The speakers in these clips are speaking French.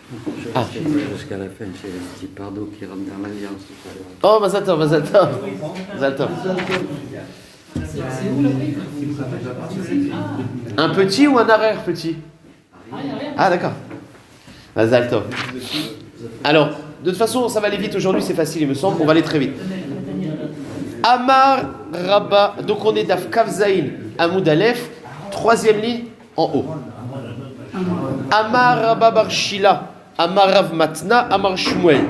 Je Ah. resterai jusqu'à la fin chez le petit Pardo qui rentre dans l'alliance tout à l'heure. Oh, Mazal Tov, Mazal Tov. Mazal Tov. Un petit ou un arrière petit? Ah, d'accord. Mazal Tov. Alors, de toute façon, ça va aller vite aujourd'hui, c'est facile, il me semble. On va aller très vite. Amar Rabba. Donc, on est d'Af Kavzaïn, Amoud Aleph, troisième ligne en haut. Amar Rabba Bar Shila, Amar Rav Matna, Amar Shmuel,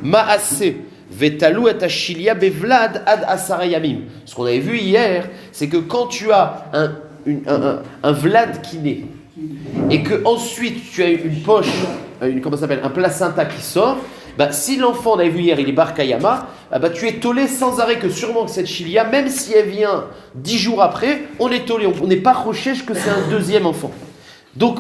Maase, Vetalou et Ashilia Bevlad Ad Asara Yamim. Ce qu'on avait vu hier, c'est que quand tu as un Vlad qui naît, et que ensuite tu as une poche, comment ça s'appelle, un placenta qui sort, bah, si l'enfant, on avait vu hier, il est Bar Kayama, bah, tu es tollé sans arrêt que sûrement que cette chilia, même si elle vient 10 jours après, on est tollé, on n'est pas rochèche que c'est un deuxième enfant. Donc,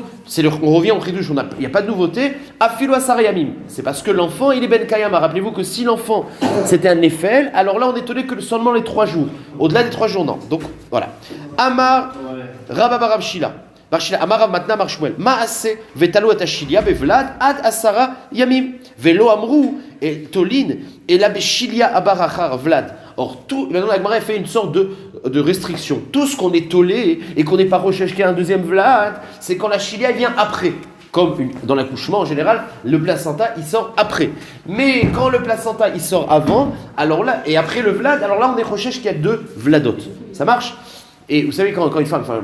on revient au Khidouche, il n'y a pas de nouveauté. Afilo Asarayamim, c'est parce que l'enfant, il est Ben Kayama. Rappelez-vous que si l'enfant, c'était un Nefel, alors là, on est tollé que seulement les 3 jours. Au-delà des 3 jours, non. Donc, voilà. Amar Rababarab Shila. Amar Matna Marshmuel. Maase, Vetalo et Ashilia, Bevlad, Ad Asara Yamim. Velo Amrou, et Tolin, et la Beshilia Abarachar Vlad. Or, maintenant, la Gemara fait une sorte de restriction. Tout ce qu'on est tollé et qu'on n'est pas recherché un deuxième Vlad, c'est quand la chilia vient après. Comme dans l'accouchement en général, le placenta il sort après. Mais quand le placenta il sort avant, alors là, et après le Vlad, alors là on est recherché qu'il y a 2 Vladotes. Ça marche? Et vous savez, quand une femme, enfin,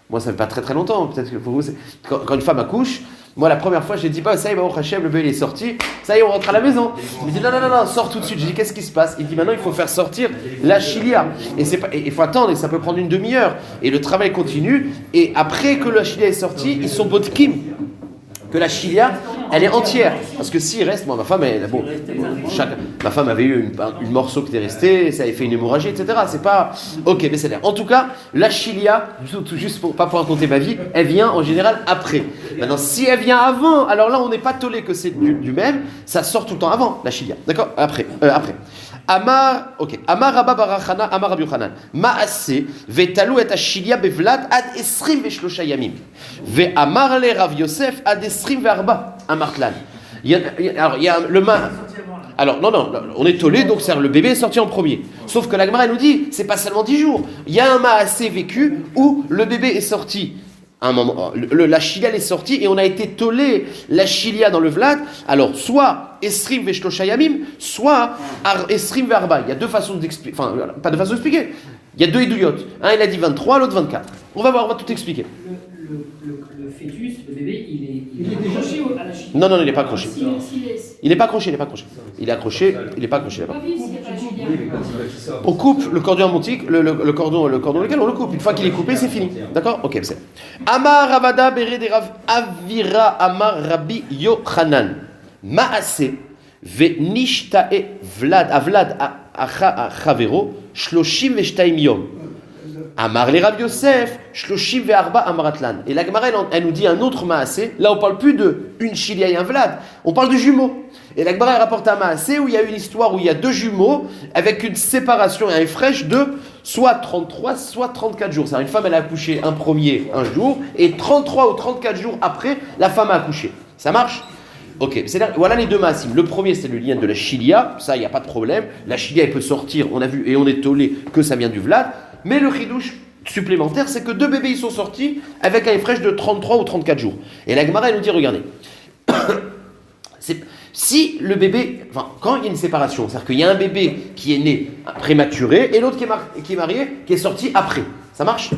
moi ça fait pas très très longtemps, peut-être que pour vous, quand une femme accouche, moi la première fois je dis pas, ça y est, au Hachem, le bébé il est sorti, ça y est, on rentre à la maison. Il me dit non, sors tout de suite. Je dis qu'est-ce qui se passe? Il dit maintenant il faut faire sortir la chilia. Et il faut attendre, et ça peut prendre une demi-heure. Et le travail continue, et après que la chilia est sortie, ils sont bodkim. Que la chilia, elle est entière. Parce que s'il reste, moi ma femme, ma femme avait eu une morceau qui était resté, ça avait fait une hémorragie, etc. C'est pas. Ok, mais c'est l'air. En tout cas, la chilia, juste pas pour raconter ma vie, elle vient en général après. Maintenant, si elle vient avant, alors là on n'est pas tollé que c'est du même, ça sort tout le temps avant, la chilia. D'accord? Après. Amar Rabba Barachana, Amar Rabbi Yochanan. Maase, Vetalou et Ashilia Bevlad ad Esrim Veshlosha Yamim. Ve Amar le Rav Yosef ad Esrim Verba, Amartlan. Alors, il y a le ma. Alors, non, on est tollé, donc le bébé est sorti en premier. Sauf que la Gemara nous dit, c'est pas seulement 10 jours. Il y a un Maase vécu où le bébé est sorti. Un moment, la chilia est sortie et on a été tollé la chilia dans le vlad. Alors, soit esrim veshlosha yamim, soit esrim verba. Il y a 2 façons d'expliquer. Enfin, pas de façon d'expliquer. Il y a 2 édouillotes. Un, il a dit 23, l'autre 24. On va voir, on va tout expliquer. Le fœtus, le bébé, il est accroché à la chilia. Non, il n'est pas accroché. Il n'est pas accroché, Il est accroché, il n'est pas accroché là-bas. On coupe le cordon ammontique, le cordon lequel on le coupe. Une fois qu'il est coupé, c'est fini. D'accord? Ok, c'est. Amar Ravada Bered Rav Avira Amar Rabbi Yochanan. Maase ve nishtae Vlad Avlad Achavero Shloshim veshtaim yom. Amar le Rav Yosef Shloshim ve'arba Amaratlan. Et la Gemara elle nous dit un autre Maasé. Là on parle plus de une chilia et un Vlad, on parle de jumeaux. Et la Gemara rapporte un Maasé où il y a une histoire où il y a 2 jumeaux avec une séparation et un fraîche de soit 33 soit 34 jours. C'est-à-dire une femme elle a accouché un jour et 33 ou 34 jours après la femme a accouché. Ça marche? Ok, voilà les 2 maasim. Le premier, c'est le lien de la chilia. Ça, il n'y a pas de problème. La chilia, elle peut sortir, on a vu, et on est tollé que ça vient du Vlad. Mais le chidouche supplémentaire, c'est que 2 bébés, ils sont sortis avec un fraîche de 33 ou 34 jours. Et la Gemara, elle nous dit, regardez, si le bébé, enfin, quand il y a une séparation, c'est-à-dire qu'il y a un bébé qui est né prématuré et l'autre qui est marié, qui est sorti après. Ça marche?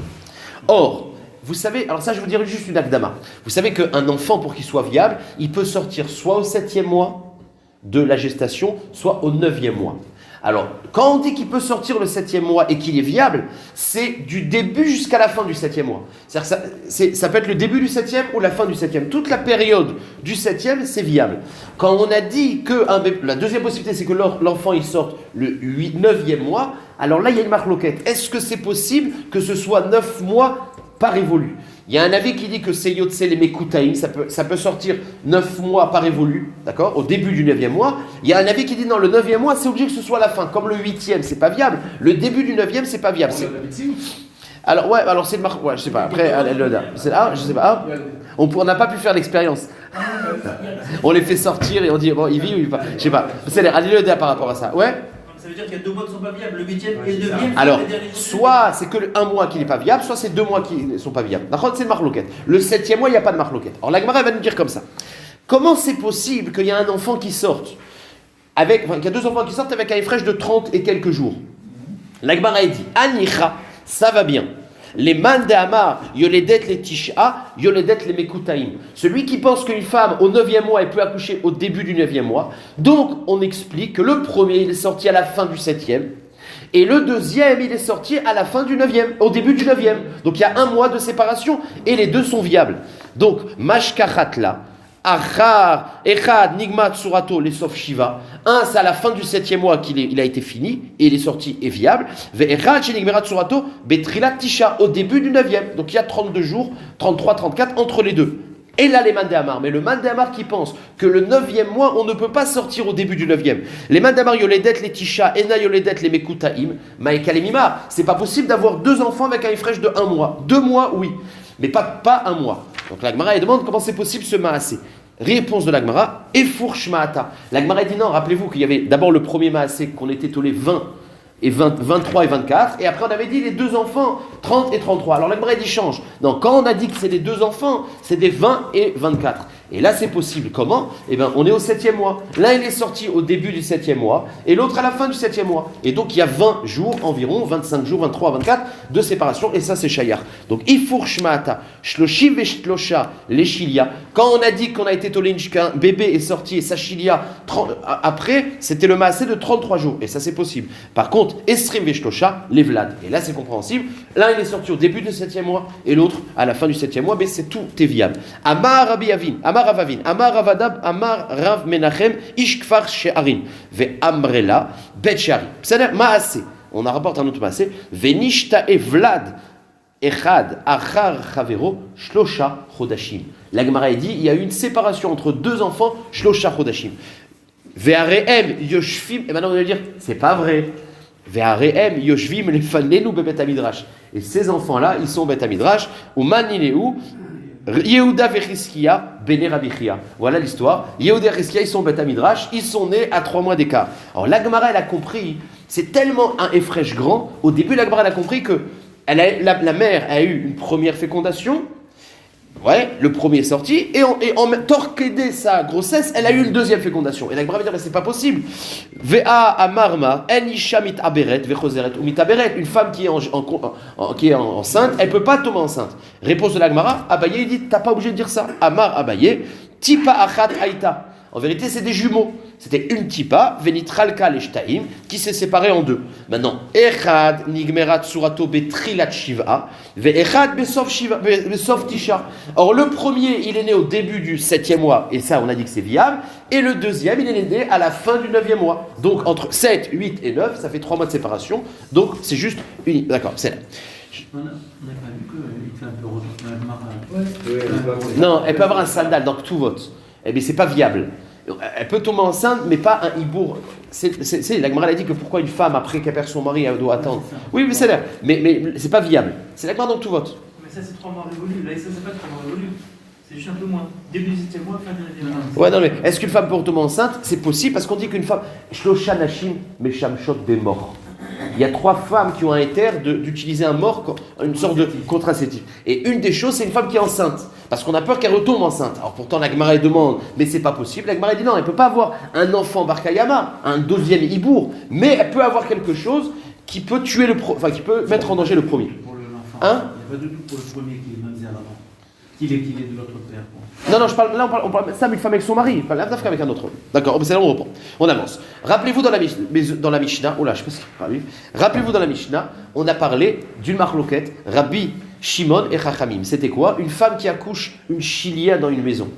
Or, vous savez, alors ça je vous dirais juste une akdama. Vous savez qu'un enfant, pour qu'il soit viable, il peut sortir soit au 7e mois de la gestation, soit au 9e mois. Alors, quand on dit qu'il peut sortir le 7e mois et qu'il est viable, c'est du début jusqu'à la fin du 7e mois. C'est-à-dire que ça peut être le début du 7e ou la fin du 7e. Toute la période du 7e, c'est viable. Quand on a dit que la deuxième possibilité, c'est que l'enfant il sorte le 9e mois, alors là, il y a une marloquette. Est-ce que c'est possible que ce soit 9 mois par révolu? Il y a un avis qui dit que c'est Yotse les Mekutaim, ça peut sortir 9 mois par révolu, d'accord, au début du 9e mois. Il y a un avis qui dit non, le 9e mois, c'est obligé que ce soit la fin. Comme le 8e, c'est pas viable. Le début du 9e, c'est pas viable. Alors, ouais, alors c'est le je sais pas. Après, c'est là, je sais pas. On n'a pas pu faire l'expérience. On les fait sortir et on dit, bon, il vit ou il pas. Je sais pas. C'est l'air, allez-le par rapport à ça. Ouais. Ça veut dire qu'il y a 2 mois qui ne sont pas viables, le 8e et le 9e. Alors, soit c'est que un mois qui n'est pas viable, soit c'est 2 mois qui ne sont pas viables. D'accord, c'est le marloquette. Le 7e mois, il n'y a pas de marloquette. Alors la Gemara va nous dire comme ça. Comment c'est possible qu'il y a un enfant qui sorte qu'il y a 2 enfants qui sortent avec un fraîche de 30 et quelques jours? La Gemara dit, Anicha, ça va bien. Les man de Amar, yoledet les tisha, yoledet les mekutaim. Celui qui pense qu'une femme au 9e mois, elle peut accoucher au début du 9e mois. Donc, on explique que le premier, il est sorti à la fin du 7e. Et le deuxième, il est sorti à la fin du 9e, au début du 9e. Donc, il y a 1 mois de séparation et les deux sont viables. Donc, mashkachatla. Achar, Echad, Nigmat, Surato, les Sof Shiva. Un, c'est à la fin du 7e mois qu'il a été fini et il est sorti et viable. Ve'echad, chez Nigmerat, Surato, Betrilat, Tisha, au début du 9e. Donc il y a 32 jours, 33, 34 entre les deux. Et là, les Mandéamar. Mais le Mandéamar qui pense que le 9e mois, on ne peut pas sortir au début du 9e. Les Mandéamar, Yoledet, les Tisha, Ena, Yoledet, les Mekutaim, Maïka, les Mimar. C'est pas possible d'avoir 2 enfants avec un ifresh de 1 mois. 2 mois, oui. Mais pas 1 mois. Donc la Gemara demande comment c'est possible ce maasé. Réponse de la Gemara, Efour Shmaata. La Gemara dit non, rappelez-vous qu'il y avait d'abord le premier maasé qu'on était tolé 20 et 23 et 24, et après on avait dit les 2 enfants, 30 et 33. Alors la Gemara dit change. Non, quand on a dit que c'est des 2 enfants, c'est des 20 et 24. Et là c'est possible. Comment? Eh bien on est au 7e mois. L'un il est sorti au début du 7e mois, et l'autre à la fin du 7e mois. Et donc il y a 20 jours environ, 25 jours, 23 à 24 de séparation, et ça c'est Shayar. Donc Ifour Shmaata, Shloshi Veshlosha, les Shilia. Quand on a dit qu'on a été tolé qu'un bébé est sorti et sa Shilia, après c'était le maasé de 33 jours, et ça c'est possible. Par contre, Esrim Veshlosha, les Vlad. Et là c'est compréhensible. L'un il est sorti au début du 7e mois, et l'autre à la fin du 7e mois, mais c'est tout est viable. Amar Rabbi Avin, Amar Ravavin, Amar Ravadab, Amar Rav Menachem, Ishkfar She'arin, Ve Amrela, Bet She'arin. C'est-à-dire, Maasé, on a rapporté un autre Maasé, Venishta e Vlad, Echad, Achar Chavero, Shlosha Chodashim. La Gemara dit, il y a eu une séparation entre 2 enfants, Shlosha Chodashim. Ve'arehem Yoshvim, et maintenant on va dire, c'est pas vrai. Ve'arehem Yoshvim lefanenu bebet amidrash. Et ces enfants-là, ils sont au Bet Amidrash, ou Maninéou, Yehuda Vechizkia, Bene Rabbi Chia. Voilà l'histoire. Yehuda et Vechizkia, ils sont au Bet Amidrash, ils sont nés à 3 mois d'écart. Alors la Gemara, elle a compris, c'est tellement un effrèche grand, au début la Gemara, elle a compris que la mère a eu une première fécondation, ouais, le premier est sorti, et en torquédé sa grossesse, elle a eu une deuxième fécondation. Et la Gemara va dire, mais c'est pas possible. Vea amarma, en isha mit aberet, vechoseret ou mit aberet. Une femme qui est enceinte, elle peut pas tomber enceinte. Réponse de la Gemara, Abaye, il dit, t'as pas obligé de dire ça. Amar Abaye, tipa achat aïta. En vérité, c'est des jumeaux. C'était une tipa, venitralka leshtaim, qui s'est séparée en 2. Maintenant, echad nigmerat surato betrilat shiva, ve echad besof tisha. Or, le premier, il est né au début du 7e mois, et ça, on a dit que c'est viable. Et le deuxième, il est né à la fin du 9e mois. Donc, entre 7, 8 et 9, ça fait 3 mois de séparation. Donc, c'est juste unique. D'accord, c'est là. On n'a pas vu qu'il fait un peu retourner. Non, elle peut avoir un sandal, donc tout vote. Eh bien, c'est pas viable. Elle peut tomber enceinte, mais pas un hibour. La Gemara a dit que pourquoi une femme, après qu'elle perd son mari, elle doit attendre. Oui, mais c'est là. Mais c'est pas viable. C'est la Gemara donc tout vote. Mais ça, c'est 3 mois révolus. Là, ça, c'est pas 3 mois révolus. C'est juste un peu moins. Début du 7e mois, fin du 9e mois. Ouais, non, mais est-ce qu'une femme peut tomber enceinte? C'est possible parce qu'on dit qu'une femme. Shlosha Nashim, Meshamshot des morts. Il y a 3 femmes qui ont un éther d'utiliser un mort, une sorte de contraceptif. Et une des choses, c'est une femme qui est enceinte. Parce qu'on a peur qu'elle retombe enceinte. Alors pourtant, la Gemara demande, mais c'est pas possible. La Gemara dit non, elle peut pas avoir un enfant Barkayama, un deuxième hibour, mais elle peut avoir quelque chose qui peut tuer qui peut mettre en danger le premier. Pour l'enfant. Hein? Il n'y a pas de doute pour le premier qui est mamzer avant. Qu'il est de l'autre père. Non, on parle ça, mais une femme avec son mari, pas l'affaire avec un autre. D'accord, c'est là on reprend. On avance. Rappelez-vous dans la Mishnah, oh là, je sais pas ce qu'il parle. Rappelez-vous dans la Mishnah, on a parlé d'une marloquette, Rabbi Shimon et Chachamim. C'était quoi? Une femme qui accouche une chilia dans une maison.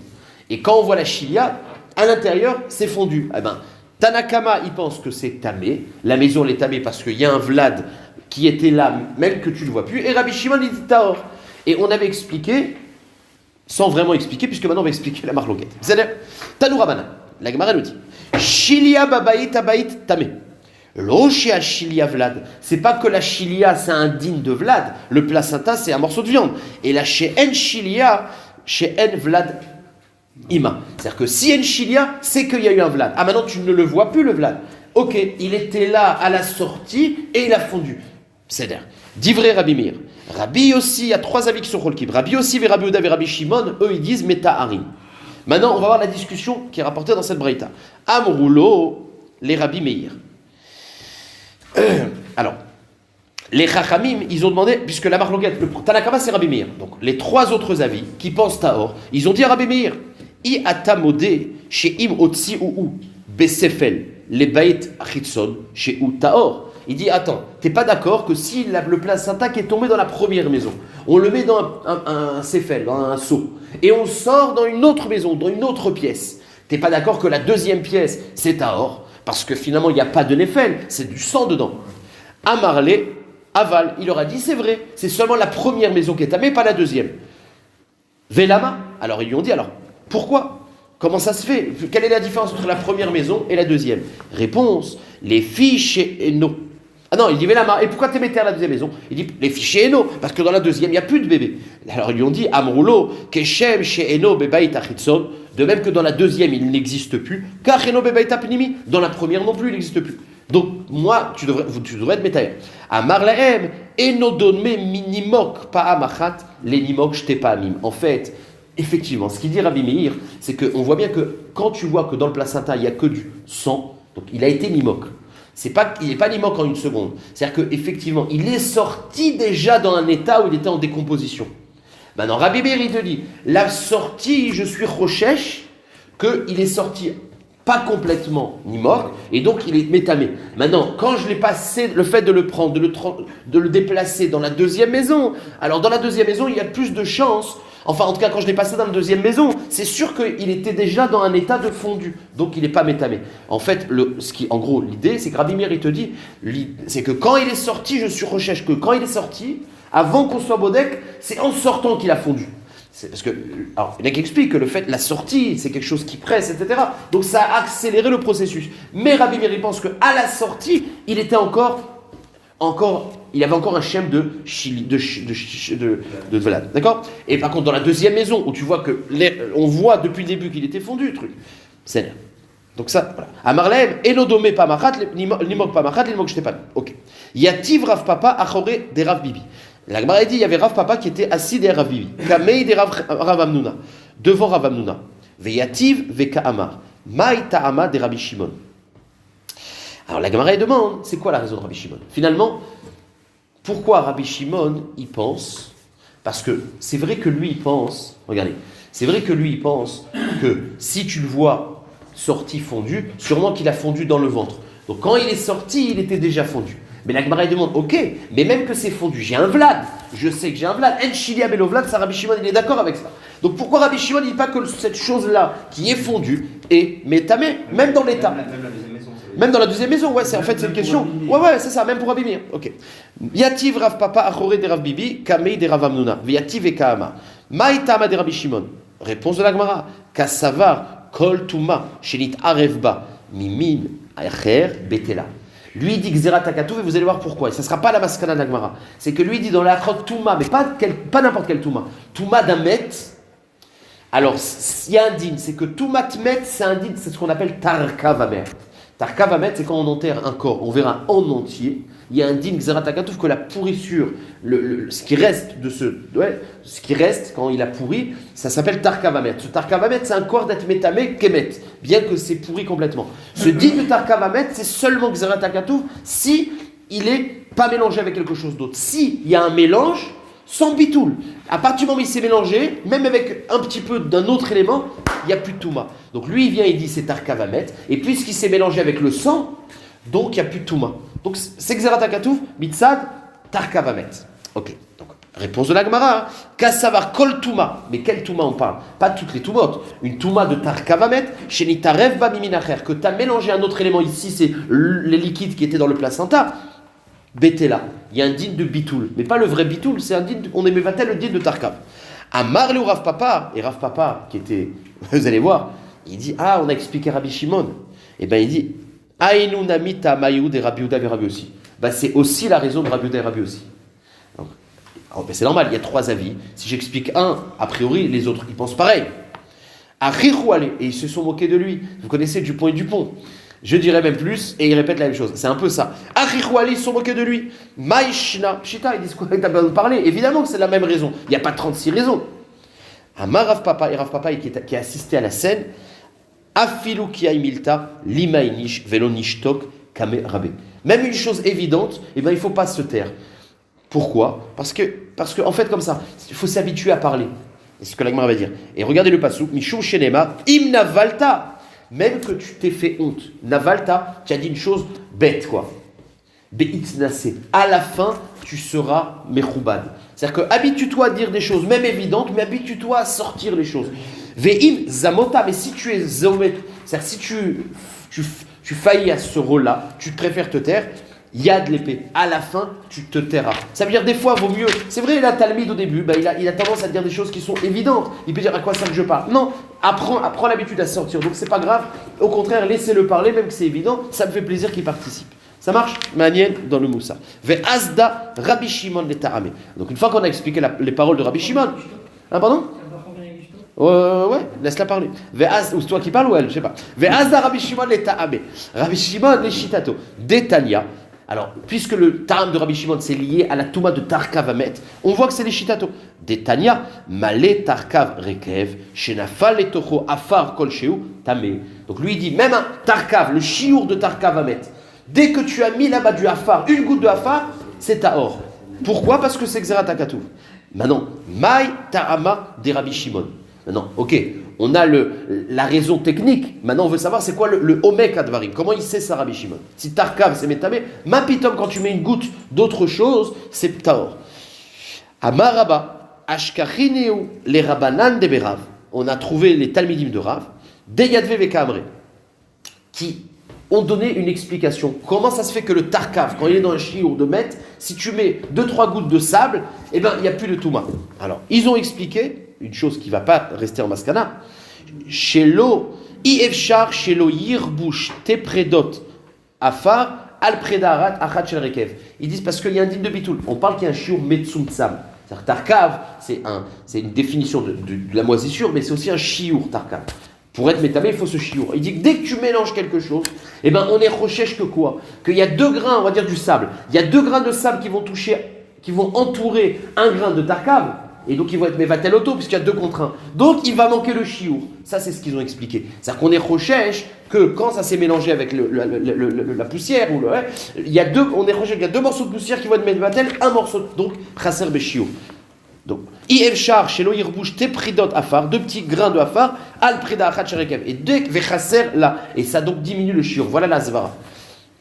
Et quand on voit la chilia, à l'intérieur, c'est fondu. Eh ben, Tanakama, il pense que c'est tamé. La maison, elle est tamée parce qu'il y a un Vlad qui était là, même que tu ne le vois plus. Et Rabbi Shimon, il dit Taor. Et on avait expliqué, sans vraiment expliquer, puisque maintenant on va expliquer la marloquette. C'est-à-dire, Tanou Rabbanan, la Gemara nous dit Chilia babaït abaït tamé. L'oshia chilia Vlad. C'est pas que la chilia, c'est un digne de Vlad. Le placenta, c'est un morceau de viande. Et la en chilia, chez En Vlad Ima. C'est-à-dire que si En Chilia, c'est qu'il y a eu un Vlad. Ah, maintenant tu ne le vois plus le Vlad. Ok, il était là à la sortie et il a fondu. C'est-à-dire, d'ivré Rabbi Meir. Rabbi aussi, il y a 3 avis qui sont Cholkib. Rabbi aussi, Rabbi Ouda et Rabbi Shimon, eux ils disent Meta Harim. Maintenant, on va voir la discussion qui est rapportée dans cette braïta. Amroulo, les Rabbi Meir. Alors, les Chachamim, ils ont demandé, puisque la marloquette, le Tanakama c'est Rabbi Meir, donc les 3 autres avis qui pensent Tahor, ils ont dit à Rabbi Meir, I atamode chez im otsi ou besefel, les bait achitson chez ou Tahor. Il dit, attends, t'es pas d'accord que si le placenta qui est tombé dans la première maison, on le met dans un sefel, dans un seau, et on sort dans une autre maison, dans une autre pièce, t'es pas d'accord que la deuxième pièce, c'est Tahor, parce que finalement, il n'y a pas de nefel, c'est du sang dedans. Amarlé, Aval, il leur a dit, c'est vrai, c'est seulement la première maison qui est tamée, pas la deuxième. Velama, alors ils lui ont dit, alors, pourquoi ? Comment ça se fait ? Quelle est la différence entre la première maison et la deuxième ? Réponse, les filles chez Eno. Ah non, il dit Velama, et pourquoi t'es à la deuxième maison ? Il dit, les filles chez Eno, parce que dans la deuxième, il n'y a plus de bébé. Alors ils lui ont dit, Amroulo, Keshem chez Eno, Bebaït Achitson, de même que dans la deuxième, il n'existe plus, car Eno Bebaït Apnimi, dans la première non plus, il n'existe plus. Donc, moi, tu devrais être métaïr. Amar lahem, enodonme minimok pa'amachat, lenimok shtepa'amim. En fait, effectivement, ce qu'il dit Rabbi Meir, c'est qu'on voit bien que quand tu vois que dans le placenta, il n'y a que du sang, donc il a été nimok. Il n'est pas nimok en une seconde. C'est-à-dire qu'effectivement, il est sorti déjà dans un état où il était en décomposition. Maintenant, Rabbi Meir, il te dit, la sortie, je suis rochesh, qu'il est sorti pas complètement nimok, et donc il est métamé. Maintenant, quand je l'ai passé, le fait de le prendre, de le déplacer dans la deuxième maison, alors dans la deuxième maison, il y a plus de chances, enfin en tout cas quand je l'ai passé dans la deuxième maison, c'est sûr qu'il était déjà dans un état de fondu, donc il n'est pas métamé. En fait, en gros, l'idée, c'est que Rabbi Meir, il te dit, c'est que quand il est sorti, je suis recherche que quand il est sorti, avant qu'on soit Bodek, c'est en sortant qu'il a fondu. C'est parce que, alors, il y en a qui expliquent que le fait, la sortie, c'est quelque chose qui presse, etc. Donc ça a accéléré le processus. Mais Rabbi Meir pense qu'à la sortie, il était il avait encore un shem de Vlad. D'accord ? Et par contre, dans la deuxième maison, où tu vois que, on voit depuis le début qu'il était fondu, le truc. C'est là. Donc ça, voilà. Amarleem, Elodome Pamachat, Nimok Pamachat, Nimok Shtepan. Ok. Yativ Rav Papa, Achoré des Rav Bibi. La Gemara dit, il y avait Rav Papa qui était assis derrière Rav Bibi. Kamei des Rav Amnuna. Devant Rav Amnuna. Veyativ Vekaamar. Maï Ta'ama des Rabbi Shimon. Alors la Gemara demande, c'est quoi la raison de Rabbi Shimon ? Finalement, pourquoi Rabbi Shimon y pense ? Parce que c'est vrai que lui il pense, regardez, c'est vrai que lui il pense que si tu le vois sorti fondu, sûrement qu'il a fondu dans le ventre. Donc quand il est sorti, il était déjà fondu. Mais la Gemara demande, ok, mais même que c'est fondu, j'ai un Vlad, je sais que j'ai un Vlad, En Chilia Belo Vlad, ça Rabbi Shimon, il est d'accord avec ça. Donc pourquoi Rabbi Shimon ne dit pas que cette chose-là qui est fondue est métamée, même dans l'état ? Même dans la deuxième maison, ouais, c'est une question. Ouais, c'est ça, même pour Rabbi Meir. Ok. Yativ Rav Papa Achoré de Rav Bibi, Kamei de Rav Amnuna, Yativ et Kaama. Maïtama de Rabbi Shimon. Réponse de la Gemara. Kassavar Kol Tuma, Shenit Arevba, Mimin Acher Betela. Lui dit Xerat Akatouv et vous allez voir pourquoi. Et ça ne sera pas la maskana de la Gemara. C'est que lui dit dans la Touma, mais pas n'importe quel Touma. Touma d'un Met. Alors, il y a un din, c'est que Toumat Met, c'est un din, c'est ce qu'on appelle Tarkavamer. Tarkavamet, c'est quand on enterre un corps, on verra en entier. Il y a un din Xeratakatouf que la pourrissure, ce qui reste ce qui reste quand il a pourri, ça s'appelle Tarkavamet. Ce Tarkavamet, c'est un corps d'être métamé kemet, bien que c'est pourri complètement. Ce din de Tarkavamet, c'est seulement Xeratakatouf si il est pas mélangé avec quelque chose d'autre. Si il y a un mélange, sans bitoul. À partir du moment où il s'est mélangé, même avec un petit peu d'un autre élément, il n'y a plus de touma. Donc lui, il vient et dit c'est Tarkavamet. Et puisqu'il s'est mélangé avec le sang, donc il n'y a plus de touma. Donc c'est Xeratakatouf, Mitzad, Tarkavamet. Ok. Donc réponse de la Gemara. Kassavar kol touma. Mais quelle touma on parle ? Pas toutes les toumotes. Une touma de Tarkavamet, Shenitarev ba miminacher, que tu as mélangé un autre élément ici, c'est les liquides qui étaient dans le placenta. Betela, il y a un din de bitoul, mais pas le vrai bitoul, c'est un din, on aimait le din de Tarkav. Amar le Rav Papa, et Rav Papa, qui était, vous allez voir, il dit, on a expliqué Rabbi Shimon. Et ben il dit, Aïnou namita maïoud et Rabbi Ouda et Rabbi aussi. Ben c'est aussi la raison de Rabbi Ouda et Rabbi aussi. Donc, Alors, ben, c'est normal, il y a 3 avis. Si j'explique un, a priori, les autres, ils pensent pareil. Et ils se sont moqués de lui. Vous connaissez Dupont et Dupont. Je dirais même plus, et ils répètent la même chose. C'est un peu ça. Ils se sont moqués de lui. Maïshna, Pshita, ils disent quoi? T'as besoin de parler. Évidemment que c'est la même raison. Il n'y a pas 36 raisons. Amar Rav Papa, et Rav Papa qui a assisté à la scène, Afilu ki milta, limainish, velonishtok, kame rabé. Même une chose évidente, eh ben, il ne faut pas se taire. Pourquoi? Parce que en fait, comme ça, il faut s'habituer à parler. C'est ce que l'Agmara va dire. Et regardez le passouk, Mishum Shenema, Im Navalta. Même que tu t'es fait honte. Navalta, tu as dit une chose bête, quoi. Beitnase. À la fin, tu seras mechoubad. C'est-à-dire que habitue-toi à dire des choses, même évidentes, mais habitue-toi à sortir les choses. Ve'im zamota, mais si tu es zomet, c'est-à-dire si tu faillis à ce rôle-là, tu préfères te taire, yad l'épée. À la fin, tu te tairas. Ça veut dire des fois, vaut mieux. C'est vrai, la Talmide au début, ben, il a tendance à dire des choses qui sont évidentes. Il peut dire à quoi ça que je parle. Non, apprends l'habitude à sortir. Donc c'est pas grave. Au contraire, laissez-le parler, même que c'est évident. Ça me fait plaisir qu'il participe. Ça marche? Maniel dans le Moussa. Ve Asda Rabbi Shimon le Taramé. Donc une fois qu'on a expliqué les paroles de Rabbi Shimon. Ah, pardon? Ouais, laisse-la parler. Ou c'est toi qui parles ou elle? Je sais pas. Ve Asda Rabbi Shimon le Taramé. Rabbi Shimon le Shitato. Détania. Alors, puisque le Taram de Rabbi Shimon c'est lié à la Touma de Tarkav Amet, on voit que c'est les Shitato. Détania, Malé Tarkav Rekev, Shenafal et Tocho Afar Kol Sheu, Tamé. Donc lui il dit, même un Tarkav, le chiour de Tarkav Amet, dès que tu as mis là-bas du Afar, une goutte de Afar, c'est Tahor. Pourquoi? Parce que c'est Xerat HaKatuv. Maintenant, Maï Ta'ama de Rabbi Shimon. Maintenant, ok, on a la raison technique. Maintenant, on veut savoir c'est quoi le Omek Advarim. Comment il sait ça, Rabbi Shimon? Si Tarkav, c'est Metamé, Mapitom, quand tu mets une goutte d'autre chose, c'est Tahor. Amaraba, Ashkachineu, les Rabanan de Berav. On a trouvé les Talmidim de Rav, Deyadve Vekamre, qui ont donné une explication. Comment ça se fait que le Tarkav, quand il est dans un chiour de Met, si tu mets 2-3 gouttes de sable, eh ben, il n'y a plus de Touma. Alors, ils ont expliqué une chose qui ne va pas rester en maskana. Chez l'eau, Iefchar, chez l'eau Yirbush, Tepredot, Afar, Al-Predarat, Achat Shel Rekev. Ils disent parce qu'il y a un digne de Bitoul. On parle qu'il y a un chiour Metsumtsam. C'est-à-dire Tarkav, c'est une définition de la moisissure, mais c'est aussi un chiour Tarkav. Pour être métamé, il faut ce chiour. Il dit que dès que tu mélanges quelque chose, eh ben, on est recherche que quoi? Qu'il y a 2 grains, on va dire du sable. Il y a 2 grains de sable qui vont entourer un grain de Tarkav. Et donc ils vont être mévatel auto, puisqu'il y a 2 contre 1. Donc il va manquer le chiour. Ça, c'est ce qu'ils ont expliqué. C'est-à-dire qu'on est recherche que quand ça s'est mélangé avec la poussière, on est recherche qu'il y a 2 morceaux de poussière qui vont être mévatel, un morceau. Donc, chasser bechiour. Donc, Ievchar, chez l'oïrbouche, tepridot afar, 2 petits grains de afar, al prida achat sherekev. Et dès que vechasser là, et ça donc diminue le chiour. Voilà la zvara.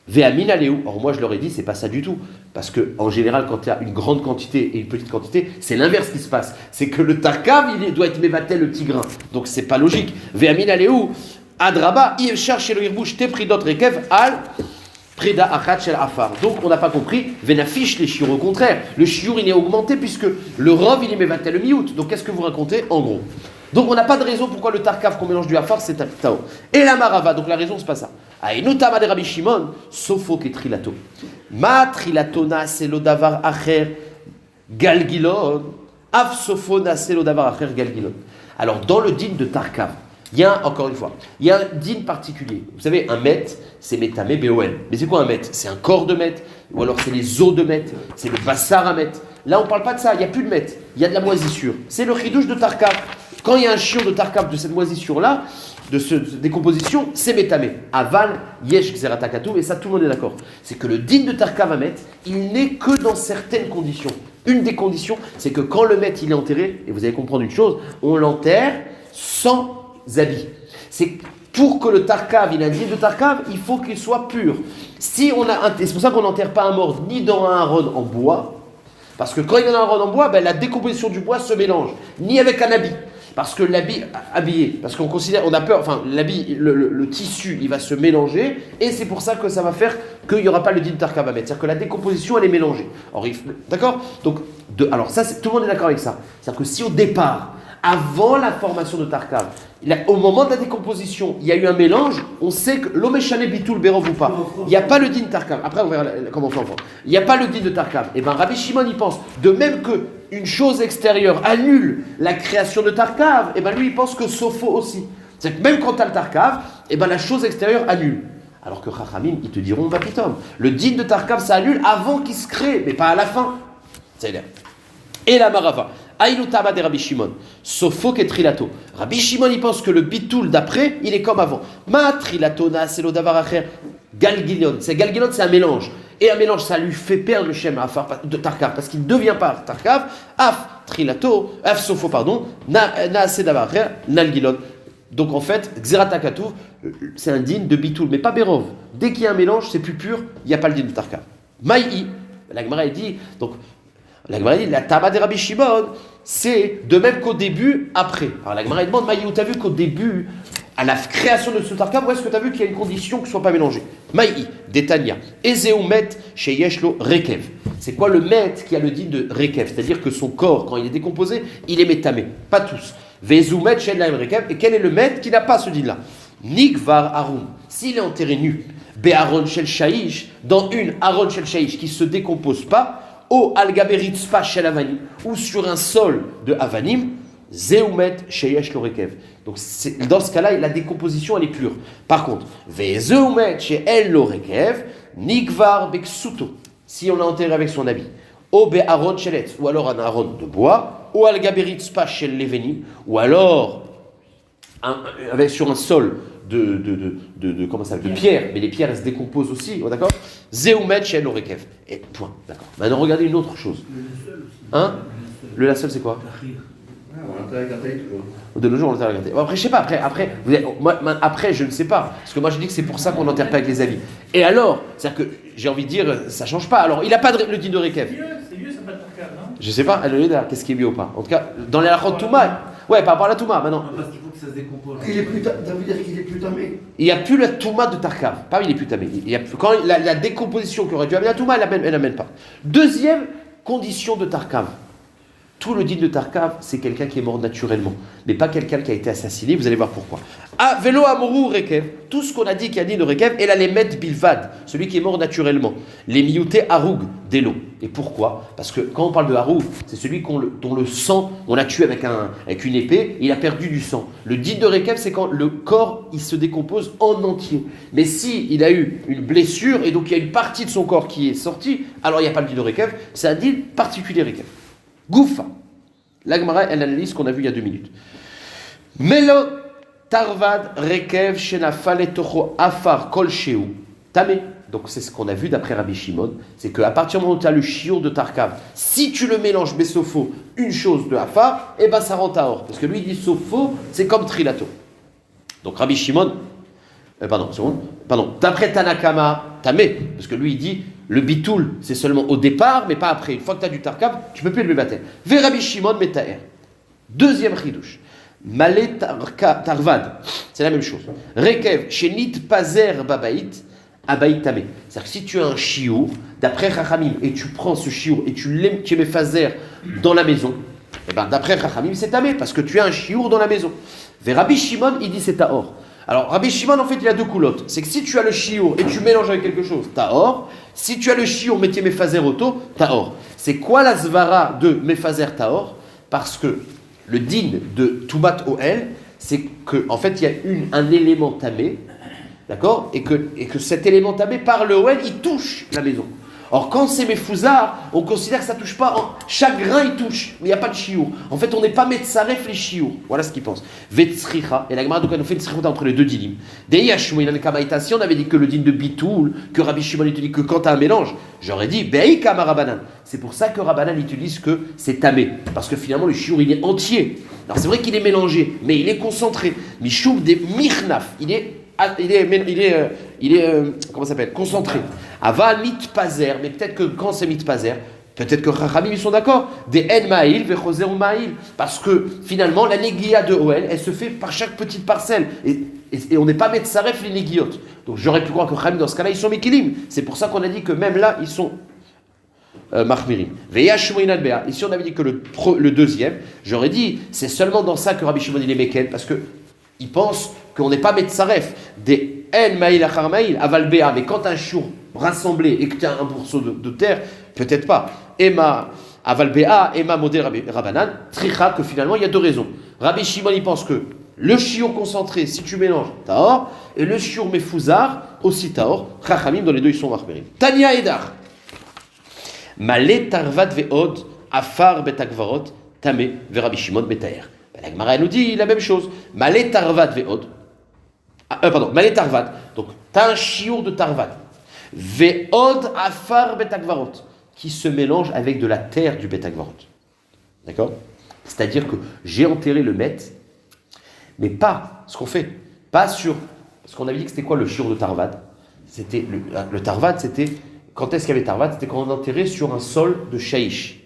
Ve'amin aléou. Or, moi je leur ai dit, c'est pas ça du tout. Parce que, en général, quand il y a une grande quantité et une petite quantité, c'est l'inverse qui se passe. C'est que le tarkav, il doit être mévatel le petit grain. Donc, c'est pas logique. Ve'amin aléou, adraba, Ievchar, chez l'oïrbouche, tepridot rekev, al Preda achat shel afar. Donc on n'a pas compris, venafiche les chiours. Au contraire, le chiour il est augmenté puisque le rov il est mévatel le miout. Donc qu'est-ce que vous racontez en gros? Donc on n'a pas de raison pourquoi le tarkav qu'on mélange du afar c'est tao. Et la marava, donc la raison c'est pas ça. Aïnutama de Rabbi Shimon, sofo ke trilato. Ma trilatona c'est l'odavar acher galgilon. Af sofo na c'est l'odavar acher galgilon. Alors dans le din de tarkav, il y a, encore une fois, il y a un din particulier. Vous savez, un met, c'est métamé B-O-N. Mais c'est quoi un met? C'est un corps de met, ou alors c'est les os de met, c'est le bassar à met. Là, on ne parle pas de ça, il n'y a plus de met, il y a de la moisissure. C'est le chidouche de Tarkav. Quand il y a un chiour de Tarkav de cette moisissure-là, de cette décomposition, c'est métamé. Aval, yesh, xerat hakatuv, et ça, tout le monde est d'accord. C'est que le din de Tarkav à met, il n'est que dans certaines conditions. Une des conditions, c'est que quand le met, il est enterré, et vous allez comprendre une chose, on l'enterre sans habits. C'est pour que le tarkav, il a un din de tarkav, il faut qu'il soit pur. Si on a c'est pour ça qu'on n'enterre pas un mort ni dans un aron en bois, parce que quand il y a un aron en bois, ben, la décomposition du bois se mélange, ni avec un habit. Parce que l'habit habillé, parce qu'on considère, on a peur, enfin l'habit, le tissu, il va se mélanger, et c'est pour ça que ça va faire qu'il n'y aura pas le din tarkav à mettre. C'est-à-dire que la décomposition, elle est mélangée. D'accord? Donc, alors ça, tout le monde est d'accord avec ça. C'est-à-dire que si au départ, avant la formation de tarkav, Au moment de la décomposition, il y a eu un mélange, on sait que l'omeshane bitul berov ou pas. Il n'y a pas le din tarkav. Après, on verra comment on fait en France. Il n'y a pas le din de tarkav. Et bien, Rabbi Shimon, il pense, de même qu'une chose extérieure annule la création de tarkav, et bien lui, il pense que sopho aussi. C'est que même quand tu as le tarkav, et ben la chose extérieure annule. Alors que Chachamim, ils te diront, va pitom. Le din de tarkav, ça annule avant qu'il se crée, mais pas à la fin. C'est-à-dire. Et la marava. Aïlutama de Rabbi Shimon. Sopho et trilato. Rabbi Shimon, il pense que le bitoul d'après, il est comme avant. Ma trilato na c'est l'odavaracher. Galgilion. C'est Galgilion, c'est un mélange. Et un mélange, ça lui fait perdre le shem de tarkav, parce qu'il ne devient pas tarkav. Af trilato, af sopho, pardon. Na c'est d'avaracher. Nalgilon. Donc en fait, Xeratakatouv, c'est un din de bitoul, mais pas berov. Dès qu'il y a un mélange, c'est plus pur, il n'y a pas le din de tarkav. Maï, la Gemara dit, donc, la Gemara dit, la Tama de Rabbi Shimon, c'est de même qu'au début, après. Alors la Gemara demande, Maï, où tu as vu qu'au début, à la création de ce tarkav, où est-ce que tu as vu qu'il y a une condition que ce ne soit pas mélangé? Maï, Détania, Ezeu met chez Yeshlo Rekev. C'est quoi le met qui a le din de Rekev? C'est-à-dire que son corps, quand il est décomposé, il est métamé. Pas tous. Vezumet Shen Laim Rekev. Et quel est le maître qui n'a pas ce din-là? Nikvar Arum. S'il est enterré nu, Be'aron Shel Shaish, dans une Aron Shel Shaish qui ne se décompose pas, au Algaberitzpa Shel Avanim, ou sur un sol de Avanim, Zeumet Sheyesh Lo Rekev. Donc dans ce cas-là, la décomposition elle est pure. Par contre, Vezeumet Shel Lo Rekev, Nikvar Beksuto. Si on l'a enterré avec son habit, au Be'aron Sheletz, ou alors un Aron de bois, ou al-gaberitz-pa shel levenim, ou alors sur un sol comment ça, de pierre, mais les pierres elles se décomposent aussi, oh, d'accord? Zeumet shel orekev. Et point, d'accord. Maintenant regardez une autre chose. Hein? Le linceul c'est quoi? On enterre avec un taille toujours. De nos jours, on enterre avec un taille. Bon, après, je sais pas, après, je ne sais pas. Parce que moi, je dis que c'est pour ça qu'on n'enterre pas avec les habits. Et alors, c'est-à-dire que j'ai envie de dire, ça change pas. Alors, il n'a pas le din de Rekev. C'est mieux, ça n'a pas de tarkav, non? Je sais pas, qu'est-ce qui est mieux ou pas. En tout cas, dans les halachot Touma, ouais, par rapport à la Touma, maintenant. Parce qu'il faut que ça se décompose. Ça veut dire qu'il est plus tamé. Il n'y a plus la Touma de Tarkav. Pas il est plus tamé. Quand la décomposition qui aurait dû amener la Touma, elle n'amène pas. Deuxième condition de Tarkav. Tout le din de Tarkav, c'est quelqu'un qui est mort naturellement, mais pas quelqu'un qui a été assassiné. Vous allez voir pourquoi. Ah, Velo Amorou Rekev, tout ce qu'on a dit qu'il y a din de Rekev, et là les met Bilvad, celui qui est mort naturellement. Les miouté Haroug, d'Elo. Et pourquoi? Parce que quand on parle de Haroug, c'est celui dont le sang, on l'a tué avec une épée, il a perdu du sang. Le din de Rekev, c'est quand le corps, il se décompose en entier. Mais si il a eu une blessure, et donc il y a une partie de son corps qui est sortie, alors il n'y a pas le din de Rekev, c'est un din particulier Rekev. Goufa. La Gemara, elle analyse ce qu'on a vu il y a 2 minutes. Melo tarvad rekev shenafale tocho afar kol sheu tamé. Donc c'est ce qu'on a vu d'après Rabbi Shimon, c'est qu'à partir du moment où tu as le shiur de Tarkav, si tu le mélanges besopho, une chose de afar, et ben ça rend tahor. Parce que lui il dit sopho, c'est comme trilato. Donc Rabbi Shimon, d'après Tanakama, tamé, parce que lui il dit le bitoul, c'est seulement au départ, mais pas après. Une fois que tu as du tarkav, tu ne peux plus le mébater. Ve Rabbi Shimon metaer. Deuxième chidouche. Malé tarvad. C'est la même chose. Rekev, shenit pazer babaït, abaït tamé. C'est-à-dire que si tu as un chiour, d'après Chachamim, et tu prends ce chiour et tu mets fazer dans la maison, et ben d'après Chachamim, c'est tamé, parce que tu as un chiour dans la maison. Ve Rabbi Shimon, il dit c'est tahor. Alors, Rabbi Shimon, en fait, il a 2 coulottes. C'est que si tu as le chiour et tu mélanges avec quelque chose, tahor. Si tu as le chiour, métier méfazer auto, tahor. C'est quoi la zvara de méfazer tahor? Parce que le din de Tumat Oel, c'est qu'en fait, il y a un élément tamé, d'accord? Et que cet élément tamé, par le Oel, il touche la maison. Or, quand c'est Mefouzar, on considère que ça ne touche pas. Chaque grain, il touche, mais il n'y a pas de chiour. En fait, on n'est pas Metzaref les chiours. Voilà ce qu'ils pensent. Vetzricha, et la Gemara nous fait une sricha entre les deux dinim. Si on avait dit que le din de Bitoul, que Rabbi Shimon utilise que quand tu as un mélange, j'aurais dit Beikam Rabanan. C'est pour ça que Rabanan utilise que c'est tamé. Parce que finalement, le chiour, il est entier. Alors, c'est vrai qu'il est mélangé, mais il est concentré. Mishoum des Mirnaf, il est comment ça s'appelle? Concentré. Ava mitpazer, mais peut-être que quand c'est mitpazer, peut-être que Chachamim ils sont d'accord. Des en ma'il vechoser ou ma'il, parce que finalement la négia de Oel, elle se fait par chaque petite parcelle et on n'est pas metzaref les négiot. Donc j'aurais pu croire que Chachamim dans ce cas-là ils sont mekilim. C'est pour ça qu'on a dit que même là ils sont Mahmirim. Veya Shmoinan Bea. Ici on avait dit que le deuxième, j'aurais dit c'est seulement dans ça que Rabbi Shimon il est Meken, parce que il pense qu'on n'est pas Metzaref, des El Maïl Achar Maïl, Aval Béa, mais quand un chiour rassemblé et que tu as un morceau de terre, peut-être pas. Emma Aval Béa, Emma Model Rabanan, Tricha, que finalement il y a deux raisons. Rabbi Shimon, il pense que le chiour concentré, si tu mélanges, Tahor, et le chiour Mefouzar, aussi Tahor. Chachamim, dans les deux, ils sont marqués. Tania Edar. Malé Tarvat Ve'od, Afar Betagvarot, Tamé, Rabbi Shimon Betaer. La Gemara nous dit la même chose. Malé Tarvat Ve'od. Malé Tarvat. Donc, tu as un chiour de Tarvat. Ve'od, Afar Betagvarot, qui se mélange avec de la terre du Betagvarot. D'accord? C'est-à-dire que j'ai enterré le Met, mais pas ce qu'on fait. Pas sur. Parce qu'on avait dit que c'était quoi le chiour de Tarvat? C'était le Tarvat, c'était. Quand est-ce qu'il y avait Tarvat? C'était quand on enterrait sur un sol de Shaïch,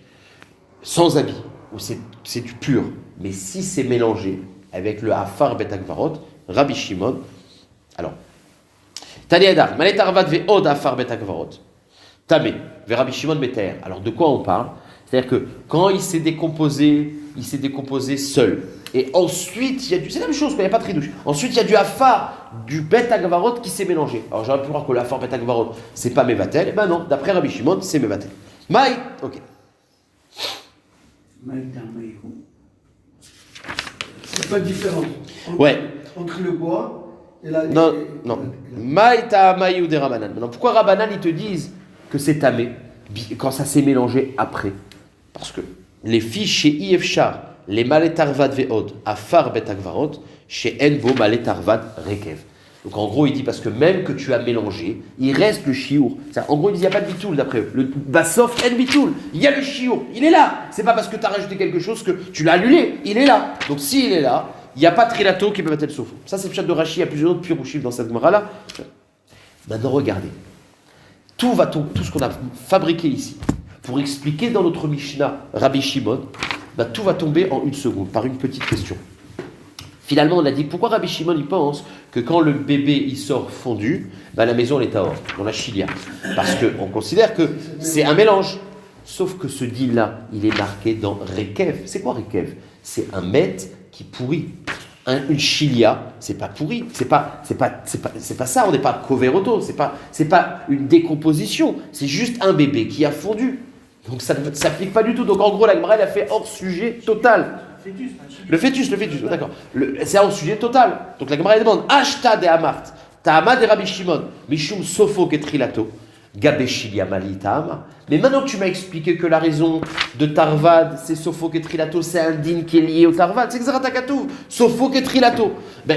sans habit, où c'est du pur. Mais si c'est mélangé avec le Afar Betagvarot, Rabbi Shimon, alors, Tani Adar, Malé Tarvat ve'od Afar Betagvarot, Tamé, ve Rabbi Shimon Beter. Alors de quoi on parle? C'est-à-dire que quand il s'est décomposé seul. Et ensuite, il y a c'est la même chose, il n'y a pas de tridouche. Ensuite, il y a du Afar, du Bet Agvarot qui s'est mélangé. Alors j'aurais pu croire que l'Afar Bet Agvarot, c'est pas Mevatel. Ben non, d'après Rabbi Shimon, c'est Mevatel. Maï, ok. C'est pas différent. Entre le bois et la. Non. Maï ta Maï ou des Rabanan. Maintenant, pourquoi Rabanan, ils te disent que c'est tamé quand ça s'est mélangé après? Parce que les filles chez Yefchar, les maletarvad ve'od, afar betagvarot, chez Enbo maletarvad rekev. Donc en gros, il dit parce que même que tu as mélangé, il reste le chiour. En gros, il dit il n'y a pas de bitoul d'après eux. Le basof en bitoul. Il y a le chiour. Il est là. C'est pas parce que tu as rajouté quelque chose que tu l'as annulé. Il est là. Donc s'il est là, il n'y a pas de trilato qui peut mettre le sofo. Ça, c'est le chat de Rashi. Il y a plusieurs autres pirouchifs dans cette gemara là. Maintenant, regardez. Tout ce qu'on a fabriqué ici, pour expliquer dans notre Mishnah Rabbi Shimon, tout va tomber en une seconde, par une petite question. Finalement, on a dit, pourquoi Rabbi Shimon il pense que quand le bébé il sort fondu, la maison elle est tahor, dans la chilia? Parce qu'on considère que c'est un mélange. Sauf que ce din-là, il est marqué dans Rekev. C'est quoi Rekev? C'est un met qui pourrit. Une chilia, c'est pas pourri, c'est pas ça, on n'est pas coveroto, c'est pas une décomposition, c'est juste un bébé qui a fondu. Donc ça ne s'applique pas du tout. Donc en gros, la Gemara, elle a fait hors sujet total. Le fœtus, d'accord. C'est hors sujet total. Donc la Gemara, elle demande Ashta de Amart, Ta'ama de Rabbi Shimon, Mishum Sofo Ketrilato, Gabeshilia Mali Ta'ama. Mais maintenant que tu m'as expliqué que la raison de Tarvad, c'est Sofo Ketrilato, c'est un din qui est lié au Tarvad, c'est Xaratakatouv, Sofo Ketrilato.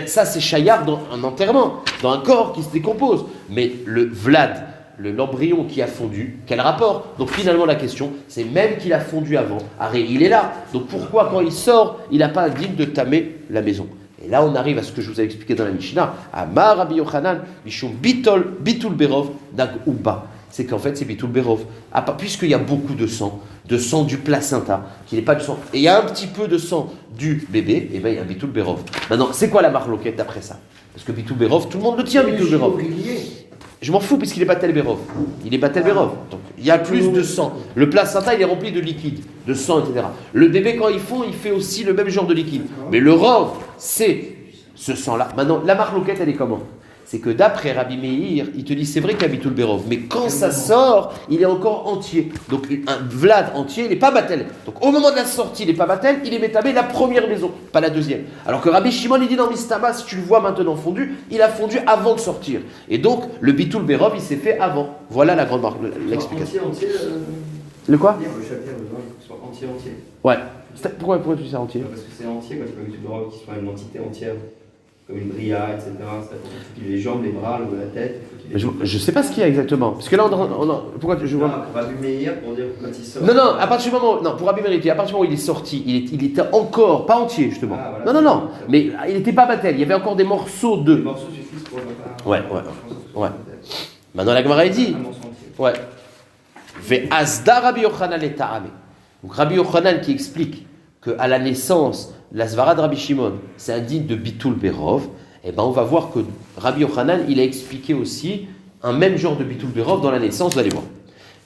Ça, c'est Chayar dans un enterrement, dans un corps qui se décompose. Mais le Vlad, l'embryon qui a fondu, quel rapport? Donc finalement la question, c'est même qu'il a fondu avant, Arrête, il est là. Donc pourquoi quand il sort, il n'a pas un digne de tamer la maison? Et là on arrive à ce que je vous avais expliqué dans la Mishnah, à Mar Rabbi Yochanan, Mishum Bitul Berov Dag Uba. C'est qu'en fait c'est Bitul Berov. Puisqu'il y a beaucoup de sang du placenta, qui n'est pas du sang, et il y a un petit peu de sang du bébé, et bien il y a Bitul Berov. Maintenant, c'est quoi la marloquette après ça? Parce que Bitul Berov, tout le monde le tient, Bitul Berov. Je m'en fous puisqu'il est Batel Berov. Il est Batel Berov. Donc il y a plus de sang. Le placenta il est rempli de liquide, de sang, etc. Le bébé quand il fond, il fait aussi le même genre de liquide. Mais le rov, c'est ce sang-là. Maintenant, la marloquette, elle est comment? C'est que d'après Rabbi Meir, il te dit c'est vrai qu'il y a Bitul Berov, mais quand ça sort, il est encore entier. Donc un Vlad entier, il n'est pas Batel. Donc au moment de la sortie, il n'est pas Batel, il est métamé la première maison, pas la deuxième. Alors que Rabbi Shimon, il dit dans Mistama, si tu le vois maintenant fondu, il a fondu avant de sortir. Et donc le Bitul Berov, il s'est fait avant. Voilà la grande l'explication. Le quoi? Le chapitre, il soit entier. Ouais. Pourquoi tu dis ça entier? Parce que c'est entier, parce que le Bitul Berov, qui soit une entité entière. Comme une bria, etc. Il faut qu'il ait les jambes, les bras, la tête. Je sais pas ce qu'il y a exactement. Parce que là, pourquoi je vois. Pour Rabbi Meir, pour dire quand il sort. Non, à partir du moment. Non, pour Rabbi Meir, à partir du moment où il est sorti, il était encore pas entier, justement. Ah, voilà. Non. Mais il n'était pas Batel. Il y avait encore des morceaux de. Les morceaux suffisent pour le Ouais. Maintenant, la Gemara dit. Ouais. Ve Asda Rabbi Yochanan et Ta'ame. Donc Rabbi Yochanan qui explique qu'à la naissance, la Svara de Rabbi Shimon, c'est un digne de Bitul Berov, et on va voir que Rabbi Yochanan, il a expliqué aussi un même genre de Bitul Berov dans la naissance, vous allez voir.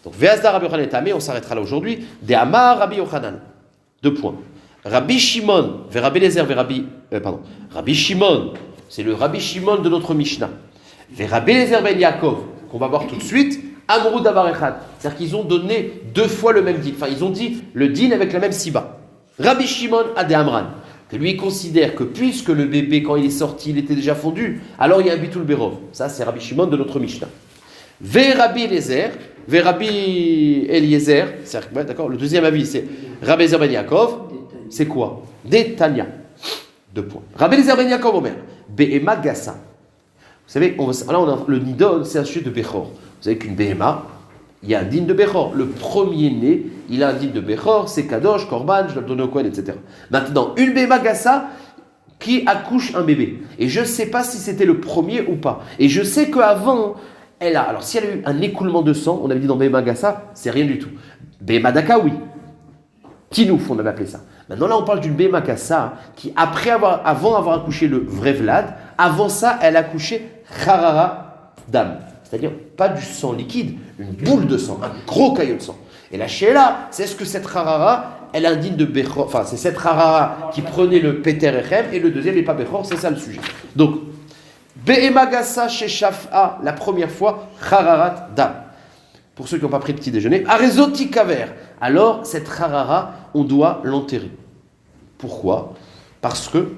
Donc, Ve'azda Rabbi Yochanan Tamé, on s'arrêtera là aujourd'hui. De Amar Rabbi Yochanan. 2 points. Rabbi Shimon, Rabbi Eliezer, Rabbi Shimon, c'est le Rabbi Shimon de notre Mishnah. Rabbi Eliezer ben Yaakov, qu'on va voir tout de suite, Amrou Davar Echad. C'est-à-dire qu'ils ont donné 2 fois le même din. Enfin, ils ont dit le din avec la même siba. Rabbi Shimon Ade Amran, que lui considère que puisque le bébé, quand il est sorti, il était déjà fondu, alors il y a un bitul berov. Ça, c'est Rabbi Shimon de notre Mishnah. Rabbi Eliezer, d'accord. Le deuxième avis, c'est Rabbi Eliezer ben Yaakov. C'est quoi? Des Tanya. 2 points. Rabbi Eliezer ben Yaakov Omer, Behema Gassa. Vous savez, le Nidon, c'est un sujet de Bechor. Vous savez qu'une Behema, il y a un din de Bechor. Le premier-né, il a un din de Bechor, c'est Kadosh, Korban, je dois le donner au Kohen, etc. Maintenant, une Behema Gassa qui accouche un bébé. Et je ne sais pas si c'était le premier ou pas. Et je sais qu'avant, alors si elle a eu un écoulement de sang, on avait dit dans Behema Gassa, c'est rien du tout. Behema Daka, oui. Tinouf, on avait appelé ça. Maintenant, là, on parle d'une Behema Gassa qui, avant avoir accouché le vrai Vlad, avant ça, elle a accouché Harara Dam. C'est-à-dire pas du sang liquide, une boule de sang, un gros caillot de sang. Et la Sheila, c'est ce que cette Harara, elle indigne de Bechor. Enfin, c'est cette Harara qui prenait le Peter Echem et le deuxième n'est pas Bechor, c'est ça le sujet. Donc, Behema Gassa chez Shaf'a, la première fois, Hararat Dam. Pour ceux qui n'ont pas pris de petit déjeuner, Arezoti Kaver. Alors, cette Harara, on doit l'enterrer. Pourquoi? Parce que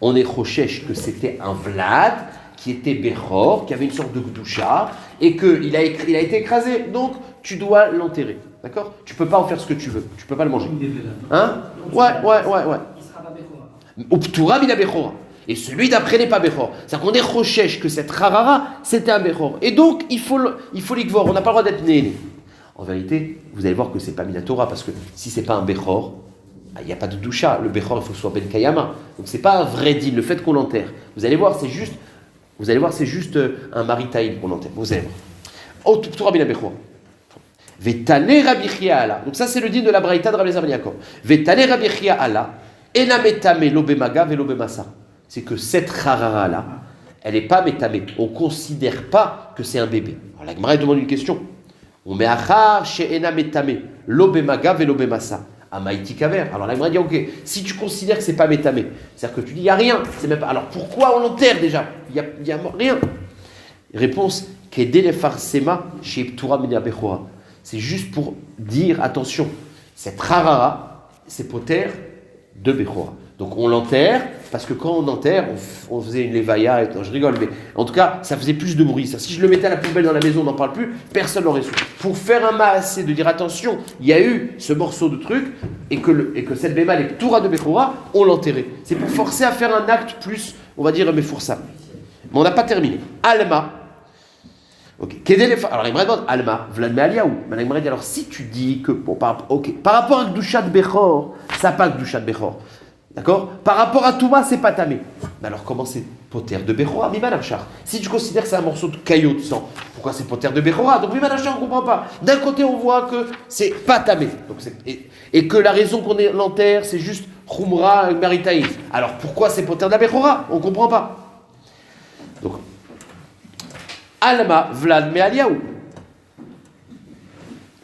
on est chochesh que c'était un Vlad qui était Bechor, qui avait une sorte de Gdusha, et qu'il a été écrasé. Donc, tu dois l'enterrer. D'accord? Tu ne peux pas en faire ce que tu veux. Tu ne peux pas le manger. Hein? Ouais. Il ne sera pas Bechora. Uptura mina Bechora. Et celui d'après n'est pas Bechor. C'est-à-dire qu'on est chochesh que cette Harara, c'était un Bechor. Et donc, il faut l'ikvor. On n'a pas le droit d'être né. En vérité, vous allez voir que ce n'est pas Minatora, parce que si ce n'est pas un Bechor, il n'y a pas de doucha. Le Bechor, il faut que ce soit Ben Kayama. Donc, ce n'est pas un vrai din, le fait qu'on l'enterre. Vous allez voir, c'est juste un maritaïm qu'on enterre. Vous allez voir. Oh, tout Rabbi Bechor. Vetane Rabbi Chia Allah. Donc, ça, c'est le din de la Braïta de Rabbi Eliezer ben Yaakov. Vetane Rabbi Chia Allah. Enametame lo bemaga velo bemasa. C'est que cette Harara-là, elle n'est pas métamée. On ne considère pas que c'est un bébé. Alors, la Gemara demande une question. On met achar chez ena métamé, l'obemaga ve l'obemasa. Amaïti kaver. Alors la Gemara dit ok, si tu considères que c'est pas métamé, c'est-à-dire que tu dis il n'y a rien, c'est même pas. Alors pourquoi on l'enterre déjà? Il y a rien. Réponse kedele farsema chez Ptura Menia Bechora. C'est juste pour dire attention, cette Harara, c'est poter de Bechora. Donc on l'enterre, parce que quand on enterre, on faisait une levaya, et je rigole, mais en tout cas, ça faisait plus de bruit. Ça. Si je le mettais à la poubelle dans la maison, on n'en parle plus, personne n'aurait su. Pour faire un maassé, de dire attention, il y a eu ce morceau de truc, et que cette béma, les Ptura de Bechora, on l'enterrait. C'est pour forcer à faire un acte plus, on va dire, mais pour ça. Mais on n'a pas terminé. Alma. Ok. Alors il me demande, Alma, Vlad me Aliaou. Mais il me dit, alors si tu dis que, bon, par rapport à Gdushat Bechor, ça n'a pas Gdushat Bechor. D'accord? Par rapport à Touma, c'est pas tamé. Mais alors comment c'est poter de Bechora? Mimanachar. Si tu considères que c'est un morceau de caillot de sang, pourquoi c'est poter de Bechora? Donc Mimanachar, on ne comprend pas. D'un côté, on voit que c'est pas tamé. Donc et que la raison qu'on l'enterre, c'est juste Khumra Maritaïs. Alors pourquoi c'est poter de la Bechora? On ne comprend pas. Donc, Alma, Vlad, me Aliaou.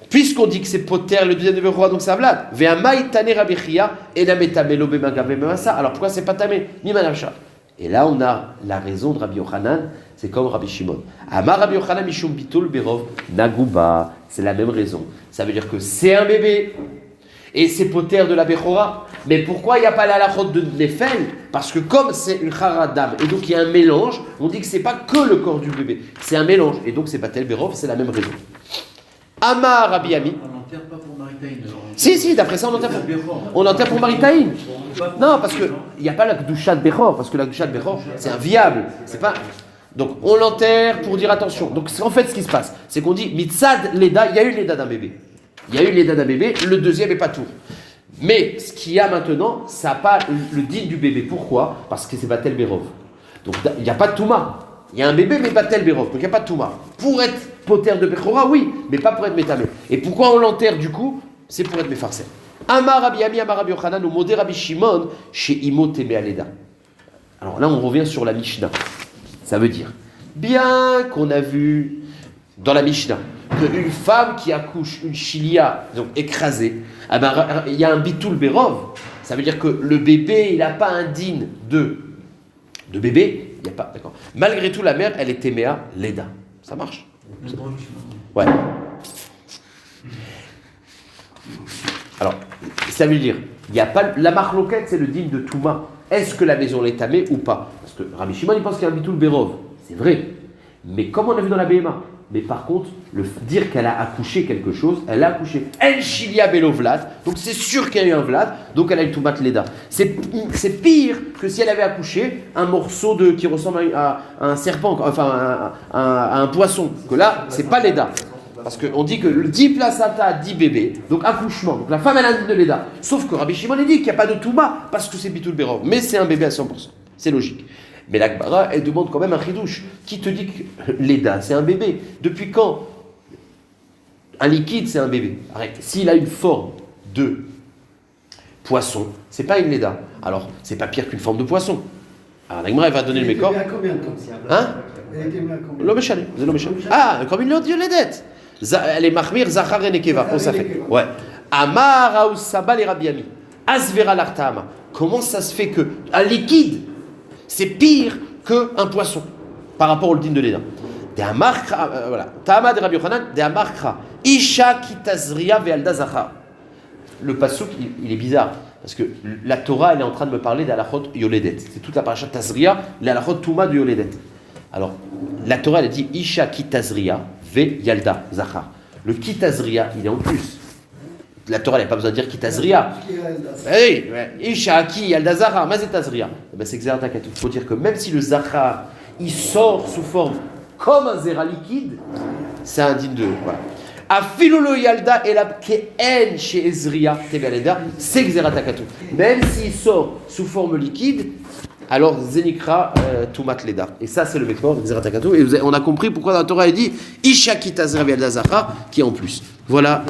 Puisqu'on dit que c'est poter le deuxième de Bechora, donc c'est un Vlad. Ve'amai tane Rabbi Chia et la metame lo bemaga bemasa. Alors pourquoi c'est pas tamé? Mimanachar. Et là on a la raison de Rabbi Yochanan, c'est comme Rabbi Shimon. Amar Rabbi Yochanan mishum bitul berov naguba. C'est la même raison. Ça veut dire que c'est un bébé et c'est poter de la Bechora. Mais pourquoi il n'y a pas la halachot de Nefel? Parce que comme c'est une charadam et donc il y a un mélange, on dit que c'est pas que le corps du bébé, c'est un mélange et donc c'est pas tel berov, c'est la même raison. Amar Rabbi Ami. On n'enterre pas pour Maritaïn. Si, d'après ça, on enterre pour Maritaïn. Non, parce qu'il n'y a pas la Gdushat Bechor, parce que la Gdushat Bechor, c'est inviable. C'est pas... Donc, on l'enterre pour dire attention. Donc, en fait, ce qui se passe, c'est qu'on dit, Mitzad Leda, il y a eu Leda d'un bébé. Il y a eu Leda d'un bébé, le deuxième n'est pas tour. Mais, ce qu'il y a maintenant, ça n'a pas le din du bébé. Pourquoi? Parce que c'est Batel Berov. Donc, il n'y a pas de Touma. Il y a un bébé, mais Batel Berov. Donc, il n'y a pas de Touma. Pour être poter de Bechora, oui, mais pas pour être métamé. Et pourquoi on l'enterre du coup? C'est pour être méfarcé. Amar Rabbi Ami, Amar Rabbi Yochanan, ou Modé Rabbi Shimon, chez Imo Teme Aleda. Alors là, on revient sur la Mishnah. Ça veut dire, bien qu'on a vu dans la Mishnah qu'une femme qui accouche une chilia, donc écrasée, eh ben, il y a un bitul berov. Ça veut dire que le bébé, il n'a pas un din de bébé. Il n'y a pas, d'accord. Malgré tout, la mère, elle est téméa leda. Ça marche. Ouais. Alors, ça veut dire, il n'y a pas la marloquette, c'est le din de Touma. Est-ce que la maison est tamée ou pas? Parce que Rabbi Shimon, il pense qu'il y a un bitul berov. C'est vrai. Mais comme on a vu dans la BMA, mais par contre, dire qu'elle a accouché quelque chose, elle a accouché. El Shilia Belo Vlad, donc c'est sûr qu'il y a eu un Vlad, donc elle a eu Toumat Leda. C'est pire que si elle avait accouché un morceau qui ressemble à un serpent, enfin à un poisson. Que là, c'est pas Leda. Parce qu'on dit que le 10 placenta, 10 bébés, donc accouchement, donc la femme elle a un de Leda. Sauf que Rabbi Shimon dit qu'il n'y a pas de Touma, parce que c'est Bitul Berov. Mais c'est un bébé à 100%. C'est logique. Mais la Gemara, elle demande quand même un chidouche. Qui te dit que Leda, c'est un bébé? Depuis quand un liquide, c'est un bébé? Arrête. S'il a une forme de poisson, c'est pas une Leda. Alors, c'est pas pire qu'une forme de poisson. Alors, la Gemara, elle va donner le mécor. Elle était à combien de temps? Hein? Elle était à combien? L'homme échalé. Ah, comme une Yoledet. Elle est Mahmir, Zachar et Nekeva. On ça fait. Ouais. Amar Aoussaba les Rabiami. Asvera l'Artama. Comment ça se fait que un liquide, c'est pire qu'un poisson par rapport au din de l'Eda. Voilà. Tama de Rabbi Yochanan, de Amarkra. Isha kitazria ve'alda zachar. Le pasuk, il est bizarre parce que la Torah, elle est en train de me parler d'Alachot Yoledet. C'est toute la parasha Tazria, l'Alachot Touma de Yoledet. Alors, la Torah, elle dit Isha kitazria ve'yalda zachar. Le kitazria, il est en plus. La Torah, elle n'a pas besoin de dire kitazria. Oui, Isha ki yalda zachar, mais c'est tazria. C'est Xeratakatou. Il faut dire que même si le zachar, il sort sous forme comme un zera liquide, c'est un digne de. Voilà. Afilolo yalda et la keen chez Ezria tebaleda, c'est Xeratakatou. Même s'il sort sous forme liquide, alors zenikra tumat leda. Et ça, c'est le vecteur Xeratakatou. Et on a compris pourquoi la Torah elle dit Isha ki tazria yalda zachar, qui est en plus. Voilà.